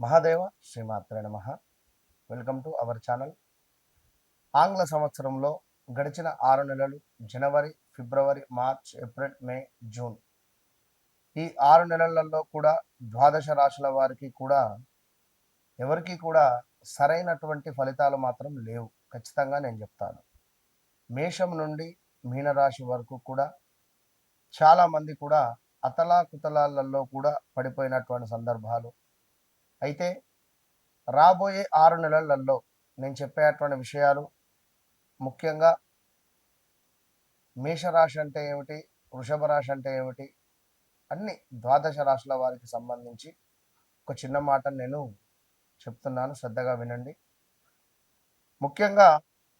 మహాదేవ శ్రీమాత్రే నమః. Welcome to our channel. ఆంగ్ల సంవత్సరంలో గడిచిన 6 నెలలు జనవరి, ఫిబ్రవరి, మార్చ్, ఏప్రిల్, మే, జూన్ ఈ 6 నెలలలో కూడా ద్వాదశ రాశుల వారికి కూడా ఎవరికి కూడా సరైనటువంటి ఫలితాలు మాత్రం లేవు. ఖచ్చితంగా నేను చెప్తాను. మేషం నుండి మీనరాశి వరకు కూడా చాలామంది కూడా అతలాకుతలాలలో కూడా పడిపోయినటువంటి సందర్భాలు. అయితే రాబోయే 6 నెలలలో నేను చెప్పేటువంటి విషయాలు ముఖ్యంగా మేషరాశి అంటే ఏమిటి, వృషభ రాశి అంటే ఏమిటి, అన్ని ద్వాదశ రాశుల వారికి సంబంధించి ఒక చిన్న మాట నేను చెప్తున్నాను, శ్రద్ధగా వినండి. ముఖ్యంగా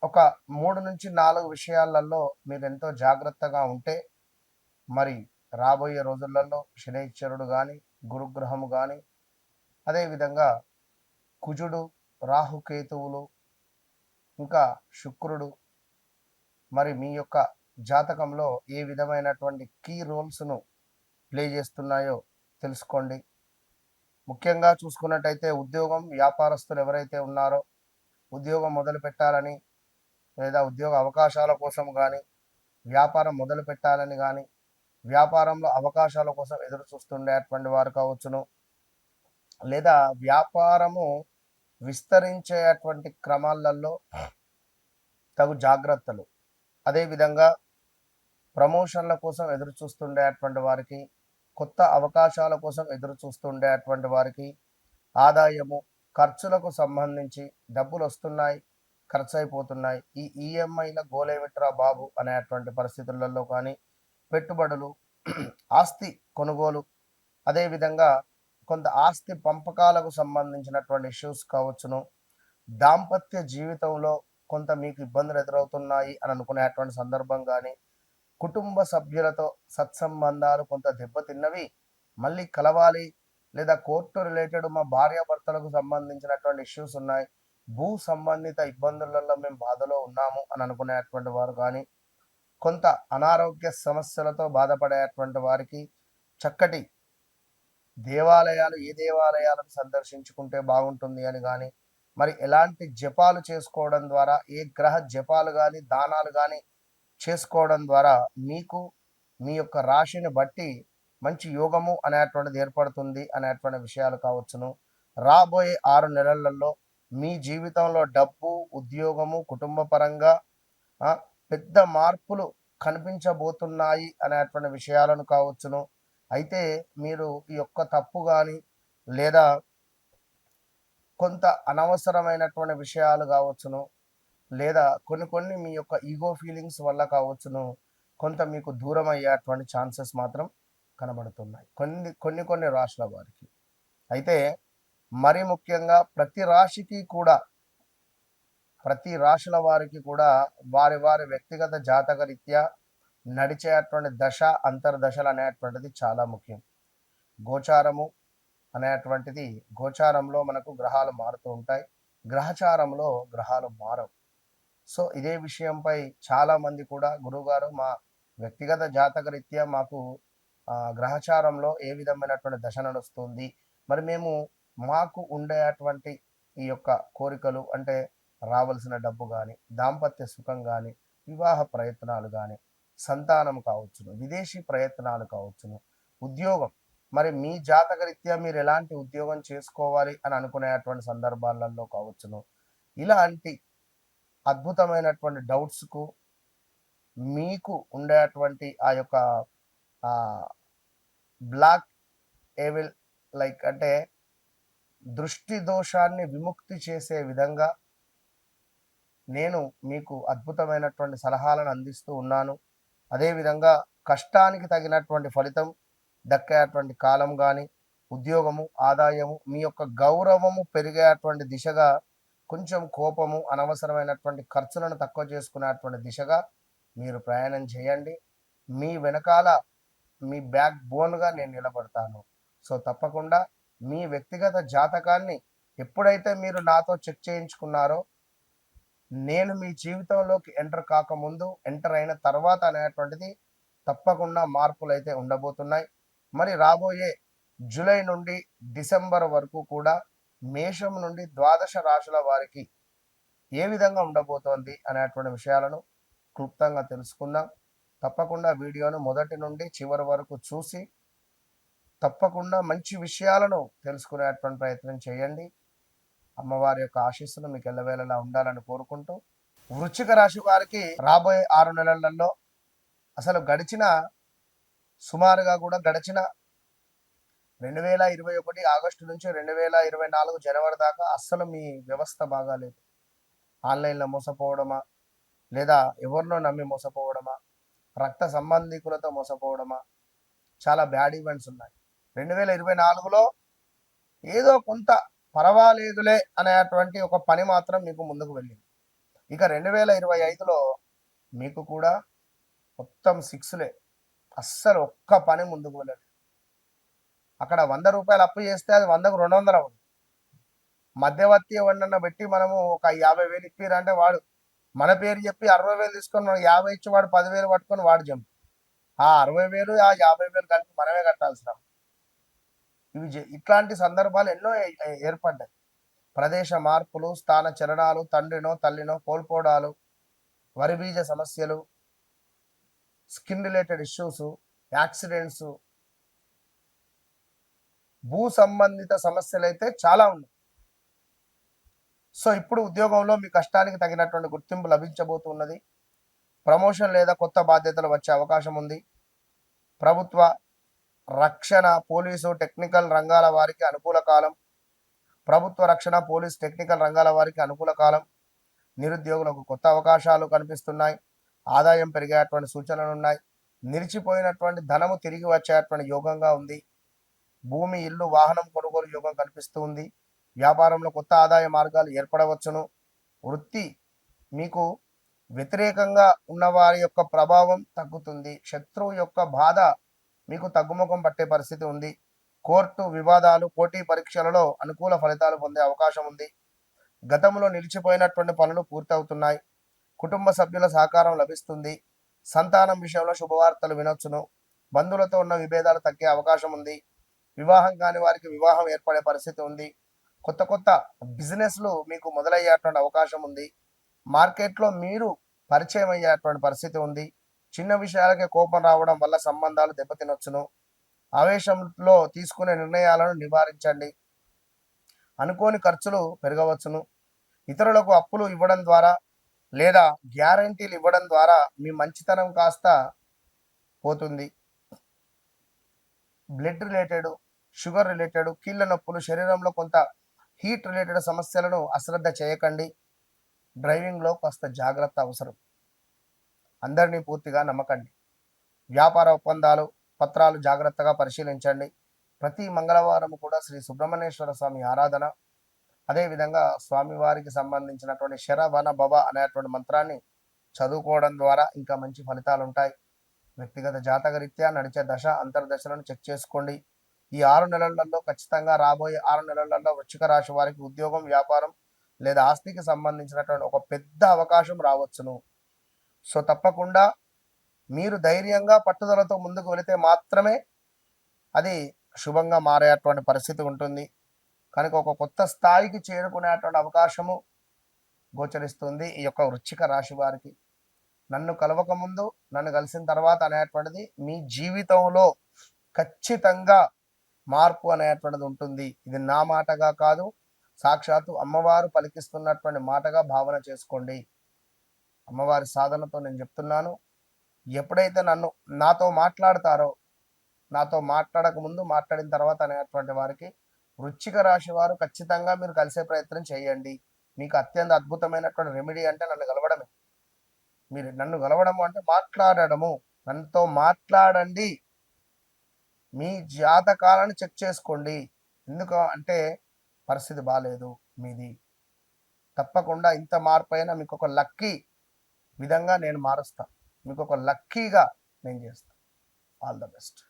ఒక 3-4 విషయాలలో మీరు ఎంతో జాగ్రత్తగా ఉంటే మరి రాబోయే రోజులలో శనైశ్వరుడు కానీ, గురుగ్రహము కానీ, అదేవిధంగా కుజుడు, రాహుకేతువులు, ఇంకా శుక్రుడు మరి మీ యొక్క జాతకంలో ఏ విధమైనటువంటి కీ రోల్స్ను ప్లే చేస్తున్నాయో తెలుసుకోండి. ముఖ్యంగా చూసుకున్నట్టయితే ఉద్యోగం, వ్యాపారస్తులు ఎవరైతే ఉన్నారో ఉద్యోగం మొదలు పెట్టాలని లేదా ఉద్యోగ అవకాశాల కోసం కానీ, వ్యాపారం మొదలు పెట్టాలని కానీ, వ్యాపారంలో అవకాశాల కోసం ఎదురు చూస్తుండేటువంటి వారు కావచ్చును, లేదా వ్యాపారము విస్తరించేటువంటి క్రమాలలో తగు జాగ్రత్తలు, అదేవిధంగా ప్రమోషన్ల కోసం ఎదురు చూస్తుండేటువంటి వారికి, కొత్త అవకాశాల కోసం ఎదురు చూస్తుండేటువంటి వారికి, ఆదాయము, ఖర్చులకు సంబంధించి డబ్బులు వస్తున్నాయి, ఖర్చు అయిపోతున్నాయి, ఈ ఈఎంఐల గోలేమిట్రా బాబు అనేటువంటి పరిస్థితులలో కానీ, పెట్టుబడులు, ఆస్తి కొనుగోలు, అదేవిధంగా కొంత ఆస్తి పంపకాలకు సంబంధించినటువంటి ఇష్యూస్ కావచ్చును, దాంపత్య జీవితంలో కొంత మీకు ఇబ్బందులు ఎదురవుతున్నాయి అని అనుకునేటువంటి సందర్భం కానీ, కుటుంబ సభ్యులతో సత్సంబంధాలు కొంత దెబ్బతిన్నవి, మళ్ళీ కలవాలి, లేదా కోర్టు రిలేటెడ్ మా భార్యాభర్తలకు సంబంధించినటువంటి ఇష్యూస్ ఉన్నాయి, భూ సంబంధిత ఇబ్బందులలో మేము బాధలో ఉన్నాము అని అనుకునేటువంటి వారు కానీ, కొంత అనారోగ్య సమస్యలతో బాధపడేటువంటి వారికి చక్కటి దేవాలయాలు, ఏ దేవాలయాలను సందర్శించుకుంటే బాగుంటుంది అని కానీ, మరి ఎలాంటి జపాలు చేసుకోవడం ద్వారా, ఏ గ్రహ జపాలు కానీ, దానాలు కానీ చేసుకోవడం ద్వారా మీకు మీ యొక్క రాశిని బట్టి మంచి యోగము అనేటువంటిది ఏర్పడుతుంది అనేటువంటి విషయాలు కావచ్చును. రాబోయే 6 నెలలలో మీ జీవితంలో డబ్బు, ఉద్యోగము, కుటుంబ పరంగా పెద్ద మార్పులు కనిపించబోతున్నాయి అనేటువంటి విషయాలను కావచ్చును. అయితే మీరు ఈ యొక్క తప్పు కానీ, లేదా కొంత అనవసరమైనటువంటి విషయాలు కావచ్చును, లేదా కొన్ని మీ యొక్క ఈగో ఫీలింగ్స్ వల్ల కావచ్చును, కొంత మీకు దూరం అయ్యేటువంటి ఛాన్సెస్ మాత్రం కనబడుతున్నాయి కొన్ని రాశుల వారికి. అయితే మరి ముఖ్యంగా ప్రతి రాశుల వారికి కూడా వారి వారి వ్యక్తిగత జాతక రీత్యా నడిచేటువంటి దశ, అంతర్దశలు అనేటువంటిది చాలా ముఖ్యం. గోచారము అనేటువంటిది, గోచారంలో మనకు గ్రహాలు మారుతూ ఉంటాయి, గ్రహచారంలో గ్రహాలు మారవు. సో ఇదే విషయంపై చాలామంది కూడా గురువుగారు మా వ్యక్తిగత జాతక రీత్యా మాకు గ్రహచారంలో ఏ విధమైనటువంటి దశ నడుస్తుంది, మరి మేము మాకు ఉండేటువంటి ఈ యొక్క కోరికలు అంటే రావాల్సిన డబ్బు కానీ, దాంపత్య సుఖం కానీ, వివాహ ప్రయత్నాలు కానీ, సంతానం కావచ్చును, విదేశీ ప్రయత్నాలు కావచ్చును, ఉద్యోగం, మరి మీ జాతక రీత్యా మీరు ఎలాంటి ఉద్యోగం చేసుకోవాలి అని అనుకునేటువంటి సందర్భాలలో కావచ్చును, ఇలాంటి అద్భుతమైనటువంటి డౌట్స్కు మీకు ఉండేటువంటి ఆ యొక్క బ్లాక్ ఏవిల్ లైక్ అంటే దృష్టి దోషాన్ని విముక్తి చేసే విధంగా నేను మీకు అద్భుతమైనటువంటి సలహాలను అందిస్తూ ఉన్నాను. అదేవిధంగా కష్టానికి తగినటువంటి ఫలితం దక్కేటువంటి కాలం కానీ, ఉద్యోగము, ఆదాయము, మీ యొక్క గౌరవము పెరిగేటువంటి దిశగా, కొంచెం కోపము, అనవసరమైనటువంటి ఖర్చులను తక్కువ చేసుకునేటువంటి దిశగా మీరు ప్రయాణం చేయండి. మీ వెనకాల మీ బ్యాక్ బోన్గా నేను నిలబడతాను. సో తప్పకుండా మీ వ్యక్తిగత జాతకాన్ని ఎప్పుడైతే మీరు నాతో చెక్ చేయించుకున్నారో, నేను మీ జీవితంలోకి ఎంటర్ అయిన తర్వాత అనేటువంటిది తప్పకుండా మార్పులు అయితే ఉండబోతున్నాయి. మరి రాబోయే జూలై నుండి డిసెంబర్ వరకు కూడా మేషం నుండి ద్వాదశ రాశుల వారికి ఏ విధంగా ఉండబోతోంది అనేటువంటి విషయాలను క్లుప్తంగా తెలుసుకుందాం. తప్పకుండా వీడియోను మొదటి నుండి చివరి వరకు చూసి తప్పకుండా మంచి విషయాలను తెలుసుకునేటువంటి ప్రయత్నం చేయండి. అమ్మవారి యొక్క ఆశీస్సులు మీకు ఎల్లవేళలా ఉండాలని కోరుకుంటూ, వృశ్చిక రాశి వారికి రాబోయే 6 నెలలలో అసలు సుమారుగా కూడా గడిచిన 2021 ఆగస్టు నుంచి 2024 జనవరి దాకా అస్సలు మీ వ్యవస్థ బాగాలేదు. ఆన్లైన్లో మోసపోవడమా, లేదా ఎవరినో నమ్మి మోసపోవడమా, రక్త సంబంధికులతో మోసపోవడమా, చాలా బ్యాడ్ ఈవెంట్స్ ఉన్నాయి. 2024లో ఏదో కొంత పర్వాలేదులే అనేటువంటి ఒక పని మాత్రం మీకు ముందుకు వెళ్ళింది. ఇక 2025లో మీకు కూడా మొత్తం 6లే, అస్సలు ఒక్క పని ముందుకు వెళ్ళలేదు. అక్కడ 100 రూపాయలు అప్పు చేస్తే అది 100కు 200 అవుతుంది. మధ్యవర్తి ఎవరినన్నా పెట్టి మనము ఒక 50,000 ఇప్పిరంటే వాడు మన పేరు చెప్పి 60,000 తీసుకొని మనకు 50 ఇచ్చి వాడు 10,000 పట్టుకొని వాడు జంపు. ఆ 60,000 ఆ 50,000 కలిపి మనమే కట్టాల్సిన ఇట్లాంటి సందర్భాలు ఎన్నో ఏర్పడ్డాయి. ప్రదేశ మార్పులు, స్థాన చలనాలు, తండ్రినో తల్లినో కోల్పోవడాలు, వరి బీజ సమస్యలు, స్కిన్ రిలేటెడ్ ఇష్యూస్, యాక్సిడెంట్స్, భూ సంబంధిత సమస్యలు అయితే చాలా ఉన్నాయి. సో ఇప్పుడు ఉద్యోగంలో మీ కష్టానికి తగినటువంటి గుర్తింపు లభించబోతున్నది. ప్రమోషన్ లేదా కొత్త బాధ్యతలు వచ్చే అవకాశం ఉంది. ప్రభుత్వ, రక్షణ, పోలీసు, టెక్నికల్ రంగాల వారికి అనుకూల కాలం. ప్రభుత్వ రక్షణ, పోలీస్, టెక్నికల్ రంగాల వారికి అనుకూల కాలం. నిరుద్యోగులకు కొత్త అవకాశాలు కనిపిస్తున్నాయి. ఆదాయం పెరిగేటువంటి సూచనలు ఉన్నాయి. నిలిచిపోయినటువంటి ధనము తిరిగి వచ్చేటువంటి యోగంగా ఉంది. భూమి, ఇల్లు, వాహనం కొనుగోలు యోగం కనిపిస్తూ ఉంది. వ్యాపారంలో కొత్త ఆదాయ మార్గాలు ఏర్పడవచ్చును. వృత్తి, మీకు వ్యతిరేకంగా ఉన్న వారి యొక్క ప్రభావం తగ్గుతుంది. శత్రువు యొక్క బాధ మీకు తగ్గుముఖం పట్టే పరిస్థితి ఉంది. కోర్టు వివాదాలు, పోటీ పరీక్షలలో అనుకూల ఫలితాలు పొందే అవకాశం ఉంది. గతంలో నిలిచిపోయినటువంటి పనులు పూర్తవుతున్నాయి. కుటుంబ సభ్యుల సహకారం లభిస్తుంది. సంతానం విషయంలో శుభవార్తలు వినొచ్చును. బంధువులతో ఉన్న విభేదాలు తగ్గే అవకాశం ఉంది. వివాహం కాని వారికి వివాహం ఏర్పడే పరిస్థితి ఉంది. కొత్త కొత్త బిజినెస్లు మీకు మొదలయ్యేటువంటి అవకాశం ఉంది. మార్కెట్లో మీరు పరిచయం అయ్యేటువంటి పరిస్థితి ఉంది. చిన్న విషయాలకే కోపం రావడం వల్ల సంబంధాలు దెబ్బతినొచ్చును. ఆవేశంలో తీసుకునే నిర్ణయాలను నివారించండి. అనుకోని ఖర్చులు పెరగవచ్చును. ఇతరులకు అప్పులు ఇవ్వడం ద్వారా లేదా గ్యారంటీలు ఇవ్వడం ద్వారా మీ మంచితనం కాస్త పోతుంది. బ్లడ్ రిలేటెడ్, షుగర్ రిలేటెడ్, కీళ్ళ నొప్పులు, శరీరంలో కొంత హీట్ రిలేటెడ్ సమస్యలను అశ్రద్ధ చేయకండి. డ్రైవింగ్లో కాస్త జాగ్రత్త అవసరం. అందరినీ పూర్తిగా నమ్మకండి. వ్యాపార ఒప్పందాలు, పత్రాలు జాగ్రత్తగా పరిశీలించండి. ప్రతి మంగళవారం కూడా శ్రీ సుబ్రహ్మణ్యేశ్వర స్వామి ఆరాధన, అదేవిధంగా స్వామివారికి సంబంధించినటువంటి శరవణ భవ అనేటువంటి మంత్రాన్ని చదువుకోవడం ద్వారా ఇంకా మంచి ఫలితాలు ఉంటాయి. వ్యక్తిగత జాతకరీత్యా నడిచే దశ అంతర్దశలను చెక్ చేసుకోండి. ఈ 6 నెలలలో ఖచ్చితంగా రాబోయే 6 నెలలలో వృశ్చిక రాశి వారికి ఉద్యోగం, వ్యాపారం లేదా ఆస్తికి సంబంధించినటువంటి ఒక పెద్ద అవకాశం రావచ్చును. సో తప్పకుండా మీరు ధైర్యంగా పట్టుదలతో ముందుకు వెళితే మాత్రమే అది శుభంగా మారేటువంటి పరిస్థితి ఉంటుంది. కనుక ఒక కొత్త స్థాయికి చేరుకునేటువంటి అవకాశము గోచరిస్తుంది ఈ యొక్క వృశ్చిక రాశి వారికి. నన్ను కలవక ముందు, నన్ను కలిసిన తర్వాత అనేటువంటిది మీ జీవితంలో ఖచ్చితంగా మార్పు అనేటువంటిది ఉంటుంది. ఇది నా మాటగా కాదు, సాక్షాత్తు అమ్మవారు పలికిస్తున్నటువంటి మాటగా భావన చేసుకోండి. అమ్మవారి సాధనతో నేను చెప్తున్నాను. ఎప్పుడైతే నాతో మాట్లాడతారో, నాతో మాట్లాడక ముందు, మాట్లాడిన తర్వాత అనేటువంటి వారికి వృశ్చిక రాశి వారు ఖచ్చితంగా మీరు కలిసే ప్రయత్నం చేయండి. మీకు అత్యంత అద్భుతమైనటువంటి రెమెడీ అంటే నన్ను కలవడమే. మీరు నన్ను కలవడము అంటే మాట్లాడడము. నన్నతో మాట్లాడండి. మీ జాతకాలను చెక్ చేసుకోండి. ఎందుకు అంటే పరిస్థితి బాగాలేదు మీది. తప్పకుండా ఇంత మార్పు అయినా మీకు ఒక లక్కీ విధంగా నేను మారుస్తాను. మీకు ఒక లక్కీగా నేను చేస్తాను. All the best.